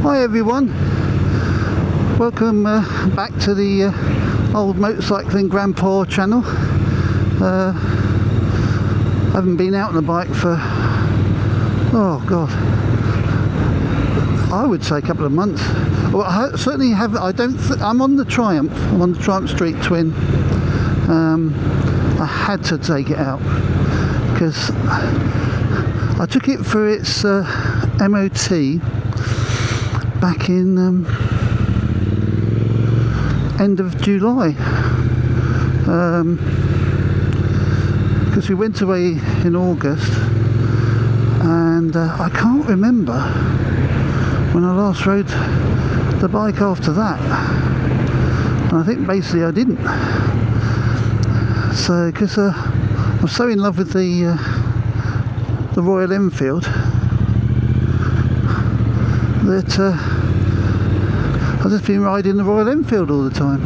Hi everyone, welcome back to the old motorcycling grandpa channel. I haven't been out on a bike for, oh god, I would say a couple of months. Well, I certainly have. I'm on the Triumph. I'm on the Triumph Street Twin. I had to take it out because I took it for its MOT back in end of July, because we went away in August, and I can't remember when I last rode the bike after that, and I think basically I didn't. So because I'm so in love with the Royal Enfield that I've just been riding the Royal Enfield all the time.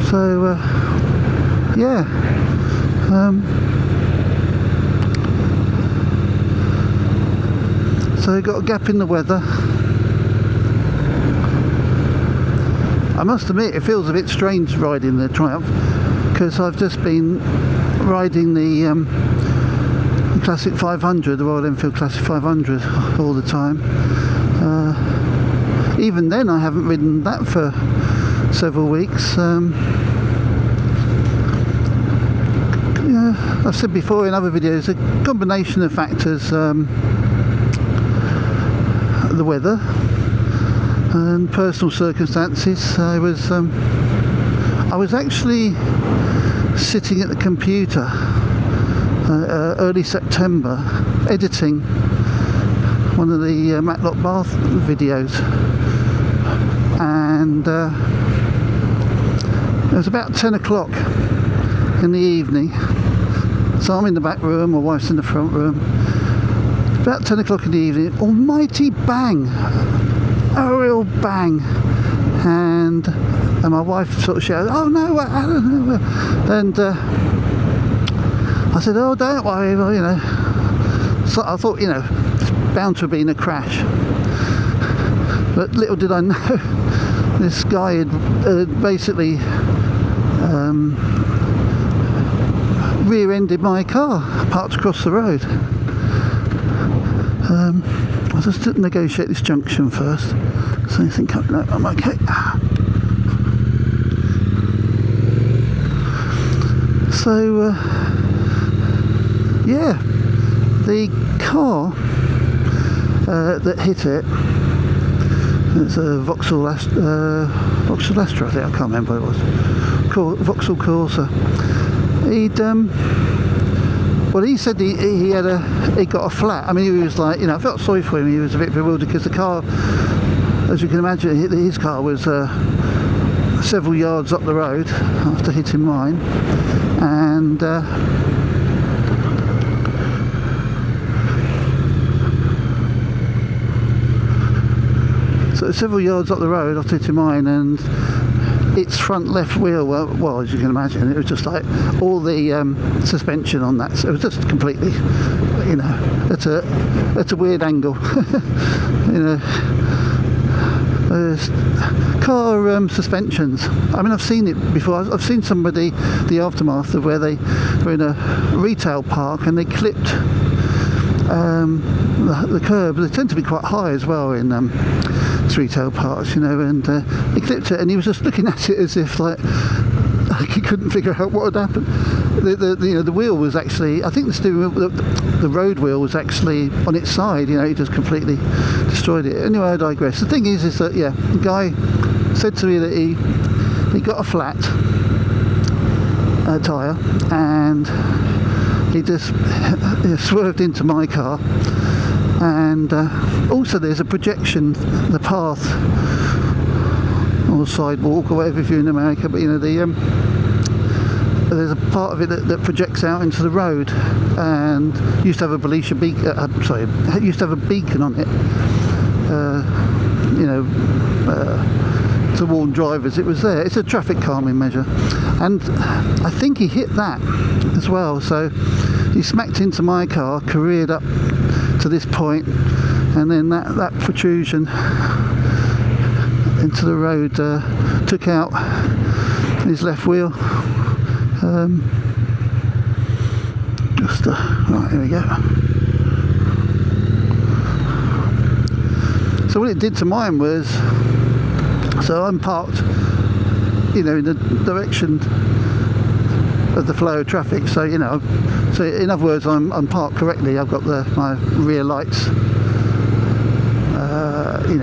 So yeah, so got a gap in the weather. I must admit, it feels a bit strange riding the Triumph because I've just been riding the Classic 500, the Royal Enfield Classic 500 all the time. Even then I haven't ridden that for several weeks. Yeah, I've said before in other videos, a combination of factors, the weather and personal circumstances. I was actually sitting at the computer early September editing one of the Matlock Bath videos, and it was about 10 o'clock in the evening, so I'm in the back room, my wife's in the front room. About 10 o'clock in the evening, almighty bang, a real bang, and my wife sort of shouted, "Oh no, I don't know," and I said, "Oh, don't worry," well, you know. So I thought, you know, it's bound to have been a crash, but little did I know, this guy had basically rear-ended my car parked across the road. I'll just negotiate this junction first, so I think no, I'm okay. So yeah, the car that hit it, it's a Vauxhall Astra, I think, I can't remember what it was, Vauxhall Corsa. Well, he said he got a flat. I mean, he was like, you know, I felt sorry for him. He was a bit bewildered because the car, as you can imagine, his car was several yards up the road after hitting mine, and so several yards up the road after hitting mine, and its front left wheel, well, as you can imagine, it was just like all the suspension on that, so it was just completely, you know, at a weird angle. You know, car suspensions, I mean, I've seen it before. I've seen somebody, the aftermath of where they were in a retail park and they clipped the curb. They tend to be quite high as well in retail parks, you know, and he clipped it, and he was just looking at it as if like he couldn't figure out what had happened. The wheel was actually, I think the steering wheel, the road wheel was actually on its side. You know, he just completely destroyed it. Anyway, I digress. The thing is that, yeah, the guy said to me that he got a flat tyre, and he just swerved into my car. And also there's a projection, the path or sidewalk or whatever if you're in America, but you know, there's a part of it that projects out into the road, and used to have a used to have a beacon on it, you know, to warn drivers it was there. It's a traffic calming measure, and I think he hit that as well. So he smacked into my car, careered up to this point, and then that protrusion into the road took out his left wheel. Right, here we go. So what it did to mine was, so I'm parked, in the direction of the flow of traffic. So so in other words, I'm parked correctly. I've got my rear lights,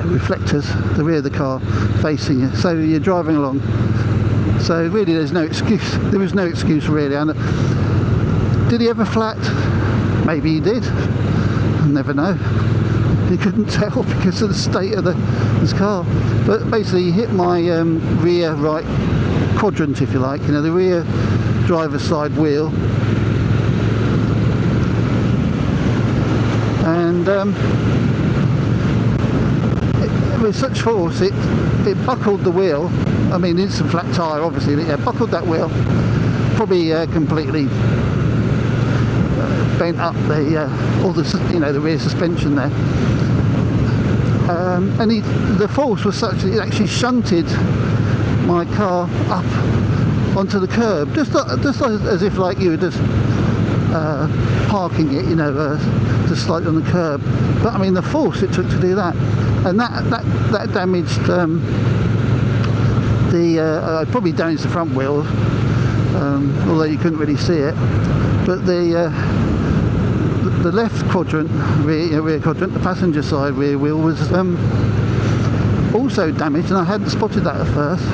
reflectors, the rear of the car facing you. So you're driving along. So really, there's no excuse. There was no excuse really. And did he ever flat? Maybe he did. I'll never know. You couldn't tell because of the state of this car. But basically, he hit my rear right quadrant, if you like. The rear driver's side wheel, and with such force, it buckled the wheel. I mean, it's a flat tyre, obviously, but yeah, buckled that wheel. Probably completely bent up the rear suspension there. And the force was such that it actually shunted my car up onto the curb, just as if like you were just parking it, just slightly on the curb. But I mean, the force it took to do that, and that damaged probably damaged the front wheel, although you couldn't really see it. But the left quadrant, rear quadrant, the passenger side rear wheel was also damaged, and I hadn't spotted that at first.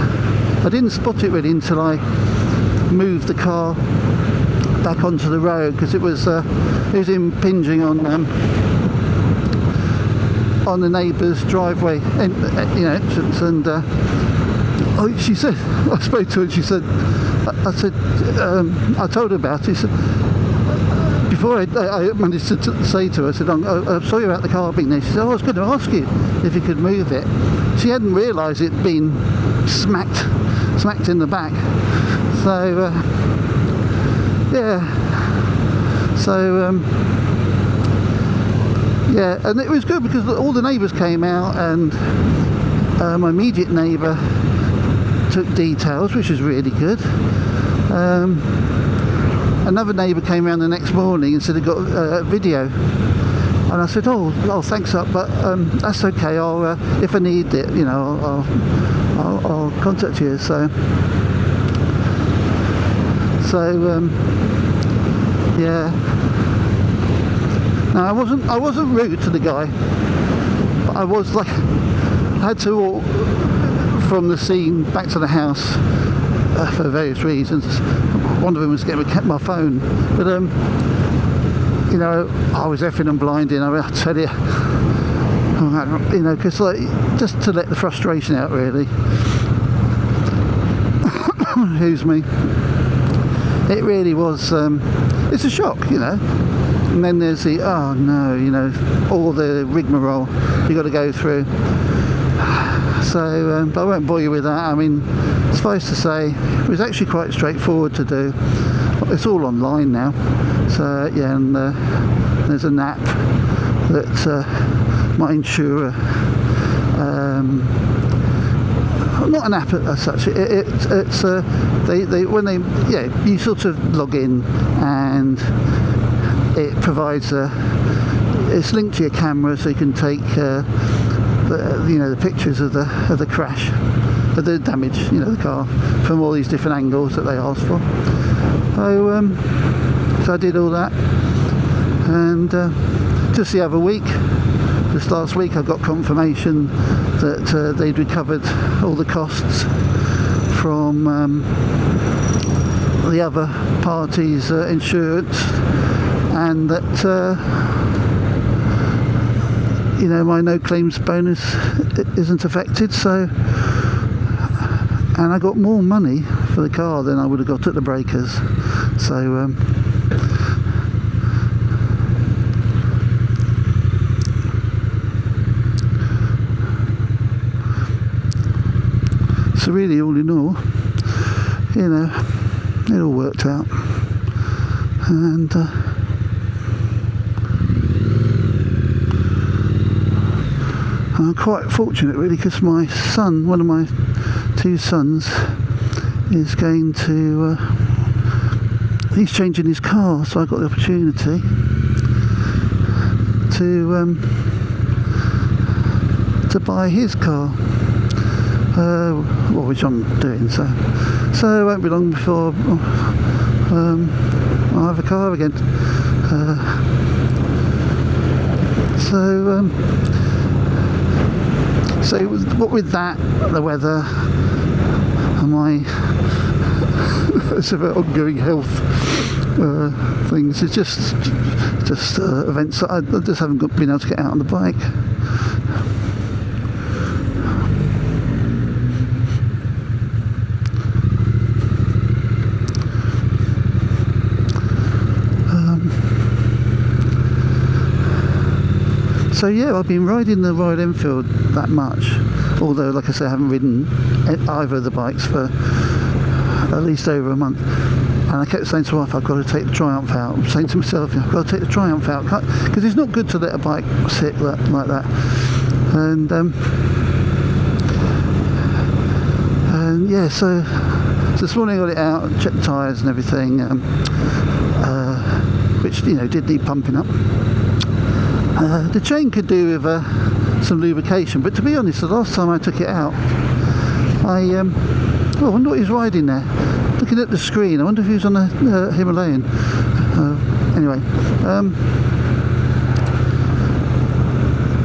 I didn't spot it really until I moved the car back onto the road, because it was impinging on the neighbour's driveway entrance. And she said, I spoke to her and she said, I told her about it. She said, before I managed to say to her, I said, I'm sorry about the car being there. She said, I was going to ask you if you could move it. She hadn't realised it'd been smacked in the back. So and it was good because all the neighbours came out, and my immediate neighbour took details, which was really good. Another neighbour came around the next morning and said he got a video, and I said, oh thanks up, but that's okay. I'll if I need it, I'll contact you. So yeah. Now I wasn't rude to the guy, but I was like, I had to walk from the scene back to the house for various reasons. One of them was getting my phone, but I was effing and blinding. I tell you, because just to let the frustration out, really. Excuse me. It really was. It's a shock, And then there's the all the rigmarole you got to go through. So, but I won't bore you with that. I mean, suffice to say, it was actually quite straightforward to do. It's all online now. So yeah, and there's an app that my insurer, not an app as such. It's you sort of log in, and it provides it's linked to your camera, so you can take the pictures of the crash, of the damage, the car, from all these different angles that they ask for. So I did all that, and just the other week, just last week, I got confirmation that they'd recovered all the costs from the other party's insurance, and that my no claims bonus isn't affected. So, and I got more money for the car than I would have got at the breakers. So so really, all in all, it all worked out. and I'm quite fortunate really, because my son, one of my two sons, is going to he's changing his car, so I got the opportunity to buy his car, well, which I'm doing, so it won't be long before I'll have a car again. So what with that, the weather, and my sort of ongoing health things, it's just events that I just haven't been able to get out on the bike. So yeah, I've been riding the Royal Enfield that much, although like I say I haven't ridden either of the bikes for at least over a month, and I kept saying to my wife, I've got to take the Triumph out. I'm saying to myself, I've got to take the Triumph out, because it's not good to let a bike sit like that. And yeah, so this morning I got it out, checked the tyres and everything, which, you know, did need pumping up. The chain could do with some lubrication, but to be honest, the last time I took it out, I wonder what he's riding there. Looking at the screen, I wonder if he was on a Himalayan. Anyway,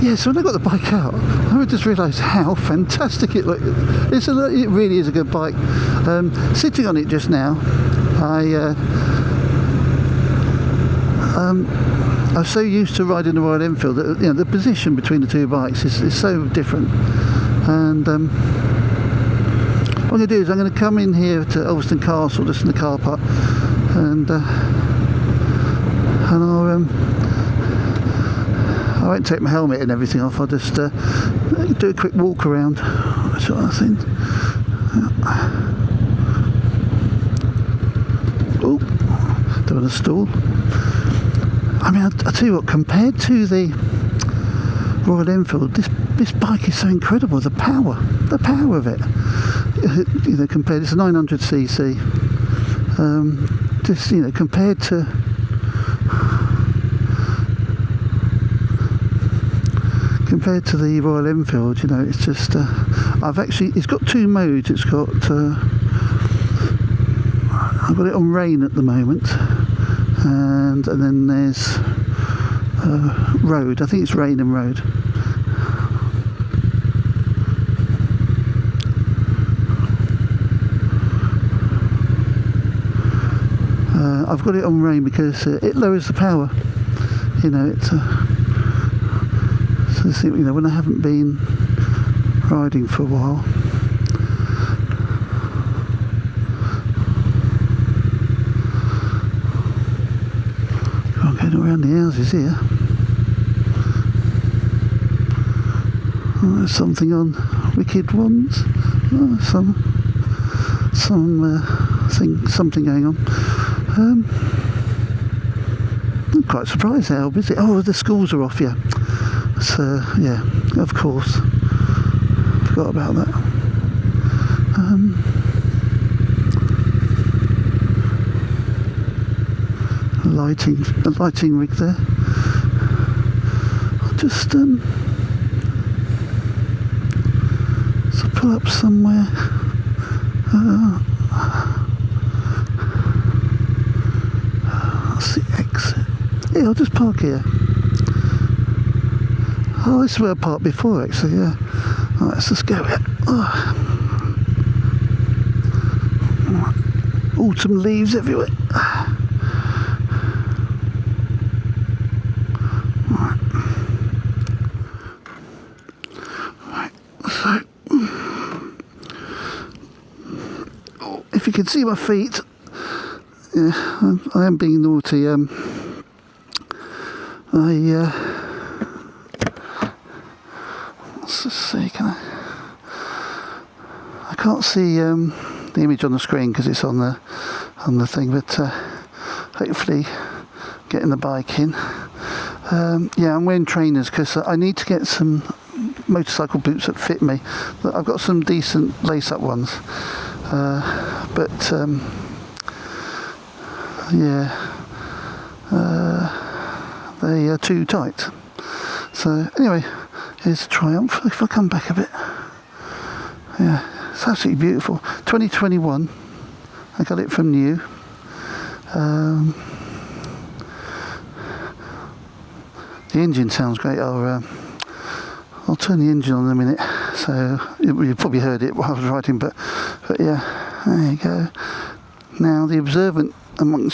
yeah, so when I got the bike out, I just realised how fantastic it looked. It really is a good bike. Sitting on it just now, I'm so used to riding the Royal Enfield that, you know, the position between the two bikes is so different. And what I'm going to do is I'm going to come in here to Ulverston Castle, just in the car park, and I won't take my helmet and everything off. I'll just do a quick walk around, sort of thing. Oh, doing a stall. I mean, I'll tell you what, compared to the Royal Enfield, this bike is so incredible. The power of it, you know, compared, it's a 900cc. Just, you know, compared to the Royal Enfield, you know, it's just it's got two modes. It's got I've got it on rain at the moment. And then there's road. I think it's rain and road. I've got it on rain because it lowers the power. You know, it's so, you know, when I haven't been riding for a while. Around the houses here. Oh, there's something on Wicked Ones. Oh, something going on. I'm quite surprised how busy. Oh, the schools are off, yeah. So yeah, of course. Forgot about that. The lighting rig there. I'll just so pull up somewhere. That's the exit. Yeah, I'll just park here. Oh, this is where I parked before, actually. Yeah. Right, let's just go here. Oh. Autumn leaves everywhere. If you can see my feet, yeah, I am being naughty. Let's just see. I can't see the image on the screen because it's on the thing, but hopefully getting the bike in. Yeah, I'm wearing trainers because I need to get some motorcycle boots that fit me. I've got some decent lace-up ones, but yeah, they are too tight. So anyway, here's the Triumph. If I come back a bit, yeah, it's absolutely beautiful. 2021. I got it from new. The engine sounds great. I'll turn the engine on in a minute. So you probably heard it while I was writing, but yeah, there you go. Now the observant among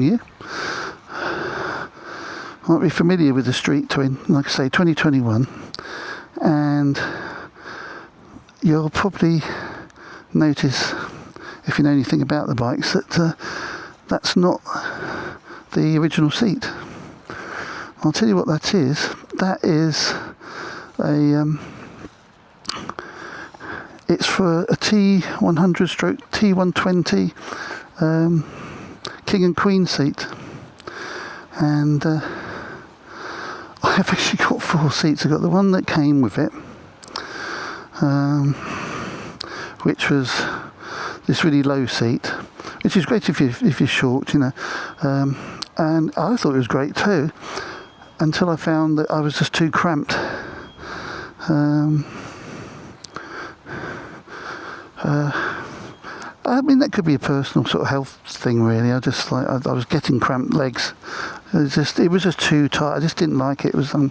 you might be familiar with the Street Twin, like I say, 2021, and you'll probably notice, if you know anything about the bikes, that that's not the original seat. I'll tell you what that is. That is it's for a T100 stroke T120 King and Queen seat, and I've actually got 4 seats. I've got the one that came with it, which was this really low seat, which is great if you're short, you know, and I thought it was great too, until I found that I was just too cramped. I mean, that could be a personal sort of health thing, really. I just I was getting cramped legs. It was just too tight. I just didn't like it. It was I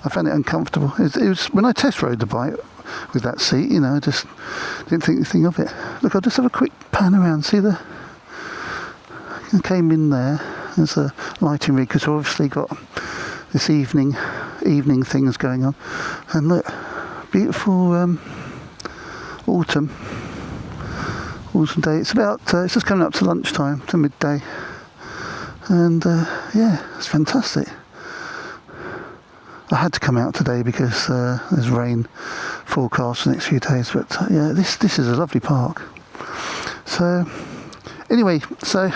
found it uncomfortable. It was when I test rode the bike with that seat, you know, I just didn't think anything of it. Look, I'll just have a quick pan around. See I came in there. There's a lighting rig because we've obviously got this evening things going on. And look, beautiful autumn day. It's just coming up to lunchtime, to midday, and yeah, it's fantastic. I had to come out today because there's rain forecast for the next few days, but yeah, this is a lovely park. So anyway, so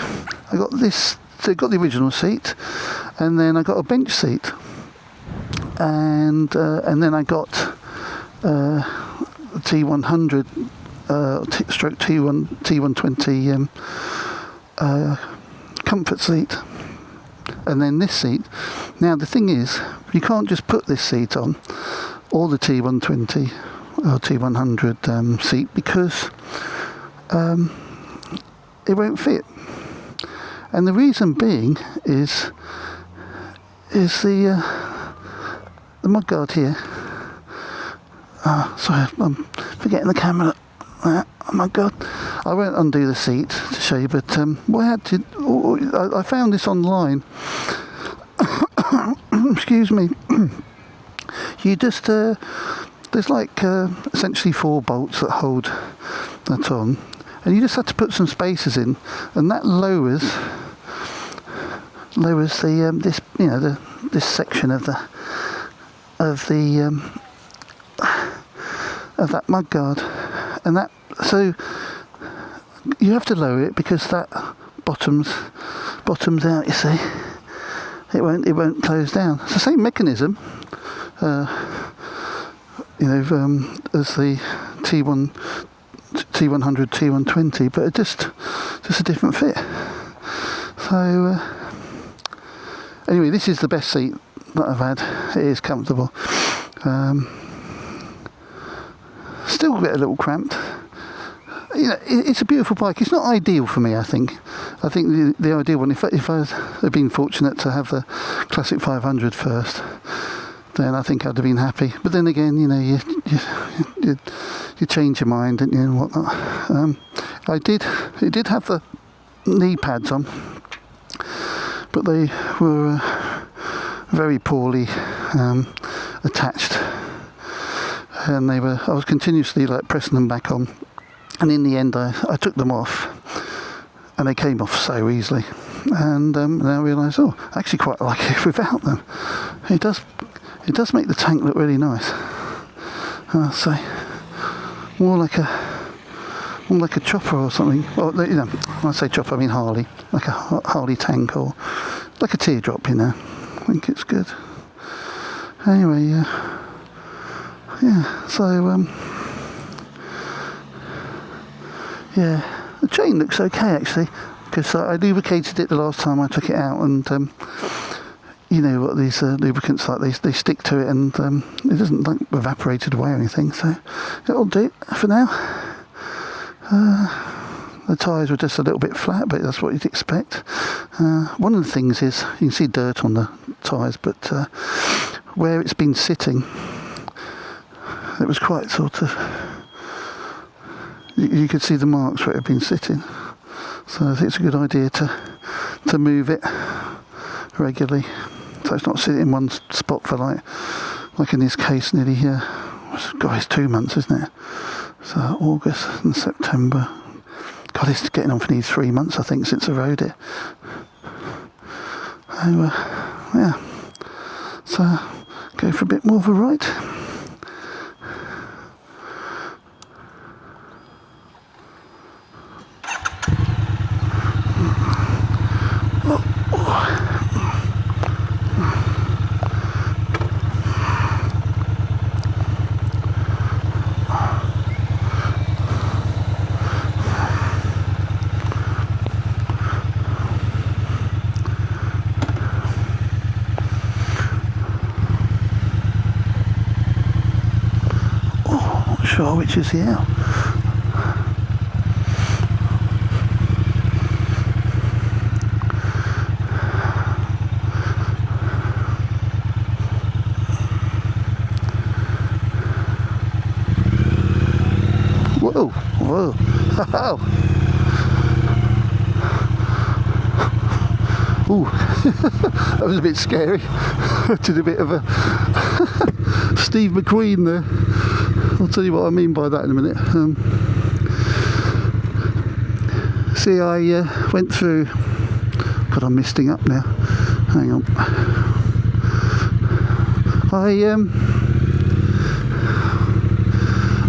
I got this. So I got the original seat, and then I got a bench seat, and then I got T100 stroke T120 comfort seat, and then this seat. Now the thing is, you can't just put this seat on, or the T120 or T100 seat, because it won't fit. And the reason being is the mudguard here. Sorry, I'm forgetting the camera. Oh my God! I won't undo the seat to show you, but what I had to, I found this online. Excuse me. You just there's like essentially 4 bolts that hold that on, and you just have to put some spacers in, and that lowers the this, you know, this section of that mudguard, and that, so you have to lower it because that bottoms out. You see, it won't close down. It's the same mechanism, you know, as the T100, T120, but it just a different fit. So anyway, this is the best seat that I've had. It is comfortable. Still a little cramped. You know, it's a beautiful bike. It's not ideal for me, I think. I think the ideal one, if I had been fortunate to have the Classic 500 first, then I think I'd have been happy. But then again, you know, you change your mind, don't you, and whatnot. It did have the knee pads on, but they were very poorly attached, and I was continuously like pressing them back on, and in the end I took them off, and they came off so easily, and I realised, I actually quite like it without them. It does make the tank look really nice. I'll say more like a like a chopper or something. Well, you know, when I say chopper, I mean Harley, like a Harley tank or like a teardrop, you know. I think it's good. Anyway, yeah. So yeah, the chain looks okay actually, because I lubricated it the last time I took it out, and you know what these lubricants like, they stick to it, and it doesn't like evaporated away or anything, so it'll do for now. The tyres were just a little bit flat, but that's what you'd expect. One of the things is you can see dirt on the tyres, but where it's been sitting, it was quite sort of, you could see the marks where it had been sitting. So I think it's a good idea to move it regularly, so it's not sitting in one spot for like in this case nearly here. God, it's 2 months, isn't it? So August and September. God, it's getting on for nearly 3 months, I think, since I rode it. So, yeah. So, go for a bit more of a ride. Sure which is the L. Whoa, whoa, ooh, that was a bit scary. Did a bit of a Steve McQueen there. I'll tell you what I mean by that in a minute. See, I went through. God, I'm misting up now. Hang on.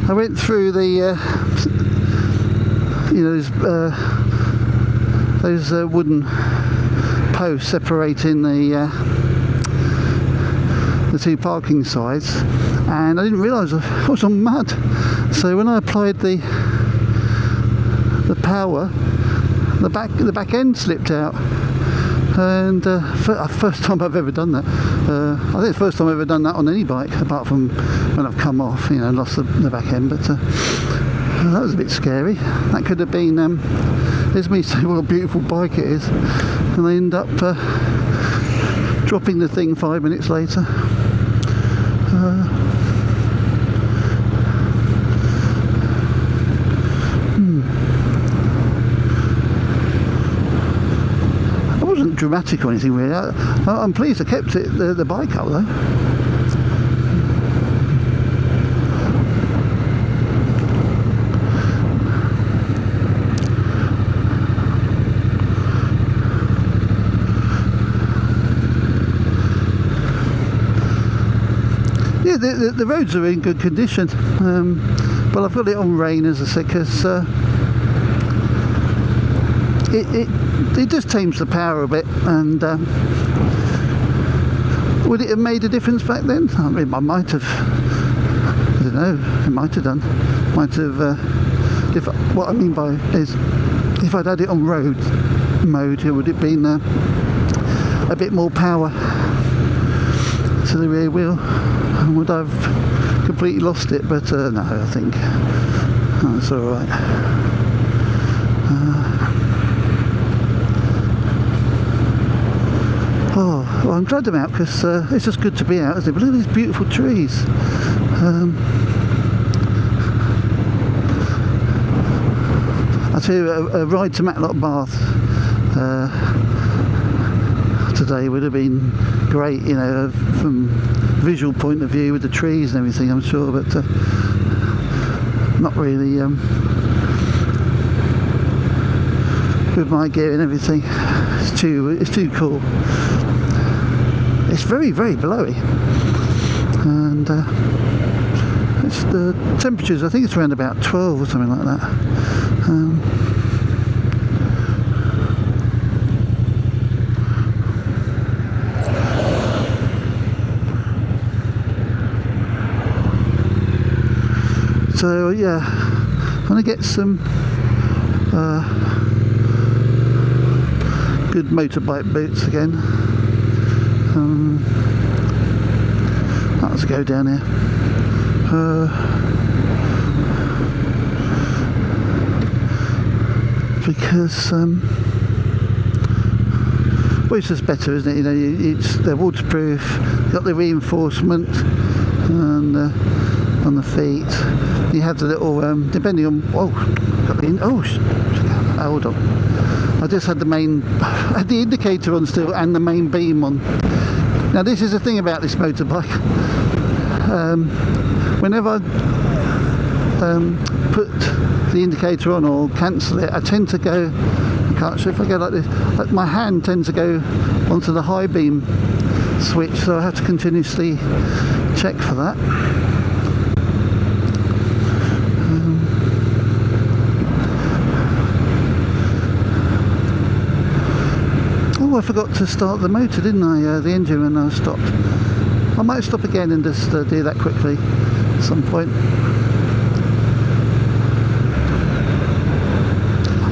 I went through the, you know, those wooden posts separating the two parking sides, and I didn't realise I was on mud. So when I applied the power, the back end slipped out, and first time I've ever done that. I think it's the first time I've ever done that on any bike, apart from when I've come off, you know, lost the back end. But that was a bit scary. That could have been. There's me saying what a beautiful bike it is, and I end up dropping the thing 5 minutes later. I wasn't dramatic or anything really. I'm pleased I kept the bike up though. Yeah, the roads are in good condition, but I've got it on rain, as I said, because it just tames the power a bit. And would it have made a difference back then? I mean, I might have. I don't know. It might have done. Might have. What I mean by is, if I'd had it on road mode, it would have been a bit more power to the rear wheel. Would I've completely lost it? But no, I think that's all right. Oh, well, I'm glad I'm out, because it's just good to be out, isn't it? But look at these beautiful trees. I tell you, a ride to Matlock Bath today would have been great, you know, from visual point of view with the trees and everything, I'm sure, but not really with my gear and everything. It's too cool. It's very, very blowy, and it's the temperatures, I think it's around about 12 or something like that. So yeah, I'm gonna get some good motorbike boots again. Let's go down here. Because well, it's just better, isn't it? You know, they're waterproof, got the reinforcement, and on the feet. You have the little, depending on, hold on. I just had had the indicator on still and the main beam on. Now this is the thing about this motorbike. Whenever I put the indicator on or cancel it, I tend to go, I can't show if I go like this, my hand tends to go onto the high beam switch, so I have to continuously check for that. Oh, I forgot to start the motor, didn't I? The engine when I stopped. I might stop again and just do that quickly at some point.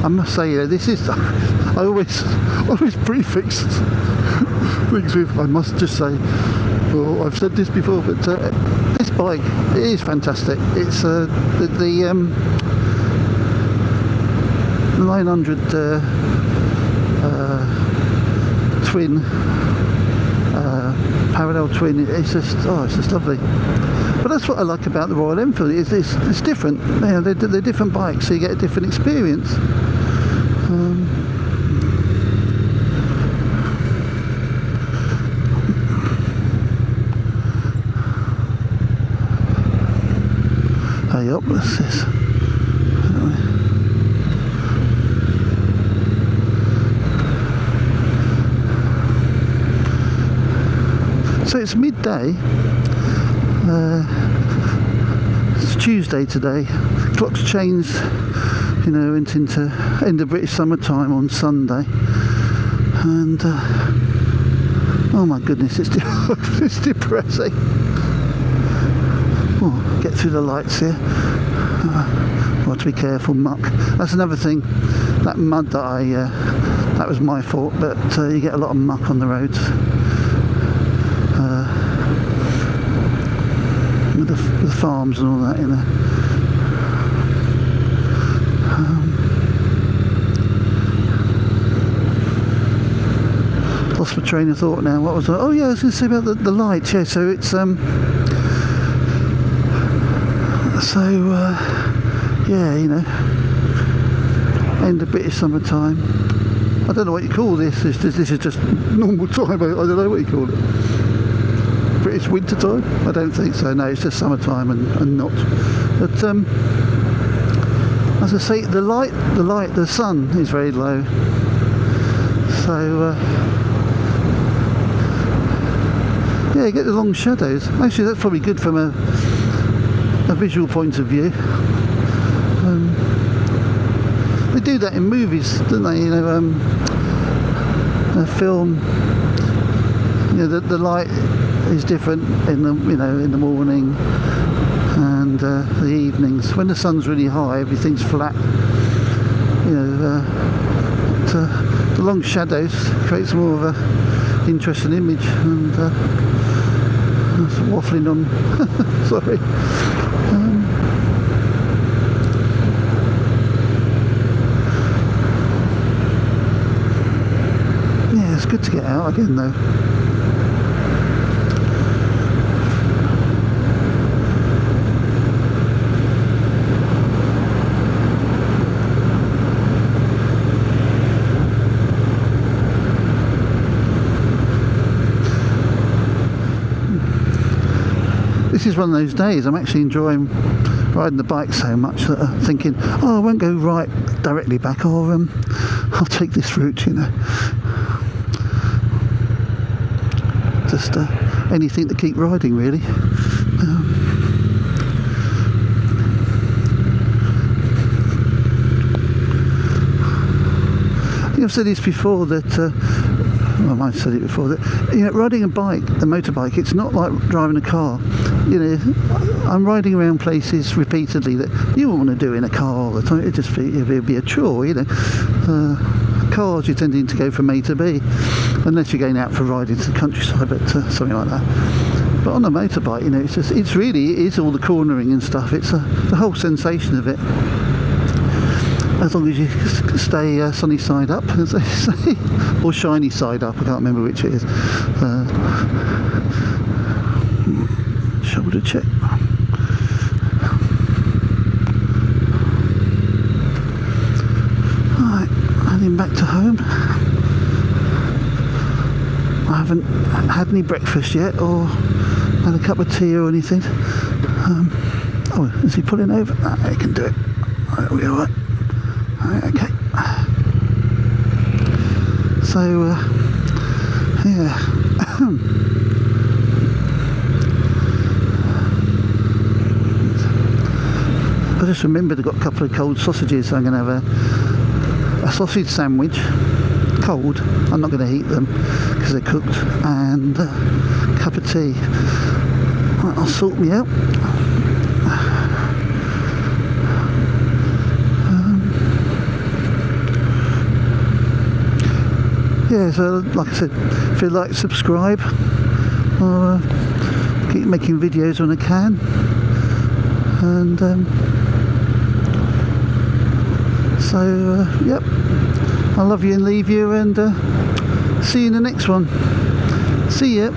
I must say, you know, this is, I always prefix things with, I must just say, well, I've said this before, but this bike, it is fantastic. It's the 900 twin, parallel twin. It's just lovely. But that's what I like about the Royal Enfield. It's different. You know, they're different bikes, so you get a different experience. Hey up, what's this? So it's midday. It's Tuesday today. Clock's changed, you know, went into end of British summertime on Sunday, and oh my goodness, it's it's depressing. Oh, get through the lights here. Got to be careful, muck. That's another thing. That mud that that was my fault, but you get a lot of muck on the roads. With the farms and all that, you know. Lost my train of thought now. What was I? Oh yeah, I was going to say about the lights. Yeah, so it's yeah, you know, end of British summertime. I don't know what you call this. This is just normal time. I don't know what you call it. British winter time? I don't think so. No, it's just summertime and not. But as I say, the sun is very low. So yeah, you get the long shadows. Actually, that's probably good from a visual point of view. They do that in movies, don't they? You know, a film. You know, the light is different in the in the morning and the evenings. When the sun's really high, everything's flat. You know, the long shadows creates more of a interesting image. And waffling on. Sorry. Yeah, it's good to get out again though. This is one of those days I'm actually enjoying riding the bike so much that I'm thinking, oh, I won't go right directly back, or I'll take this route, you know. Just anything to keep riding, really. I've said this before that. Well, I might have said it before that, you know, riding a motorbike, it's not like driving a car. You know, I'm riding around places repeatedly that you wouldn't want to do in a car all the time. It'd be a chore, you know. Cars, you're tending to go from A to B, unless you're going out for a ride into the countryside, but something like that. But on a motorbike, you know, it is all the cornering and stuff. It's the whole sensation of it. As long as you stay sunny side up, as they say, or shiny side up. I can't remember which it is. Shoulder check. Right, heading back to home. I haven't had any breakfast yet, or had a cup of tea or anything. Oh, is he pulling over? He can do it. Right, we'll be all right. Okay. So, yeah. I just remembered I've got a couple of cold sausages, so I'm going to have a sausage sandwich, cold. I'm not going to heat them because they're cooked, and a cup of tea. Right, I'll sort me out. Yeah, so like I said, if you like, subscribe. I'll keep making videos when I can. And yep, I love you and leave you, and see you in the next one. See ya.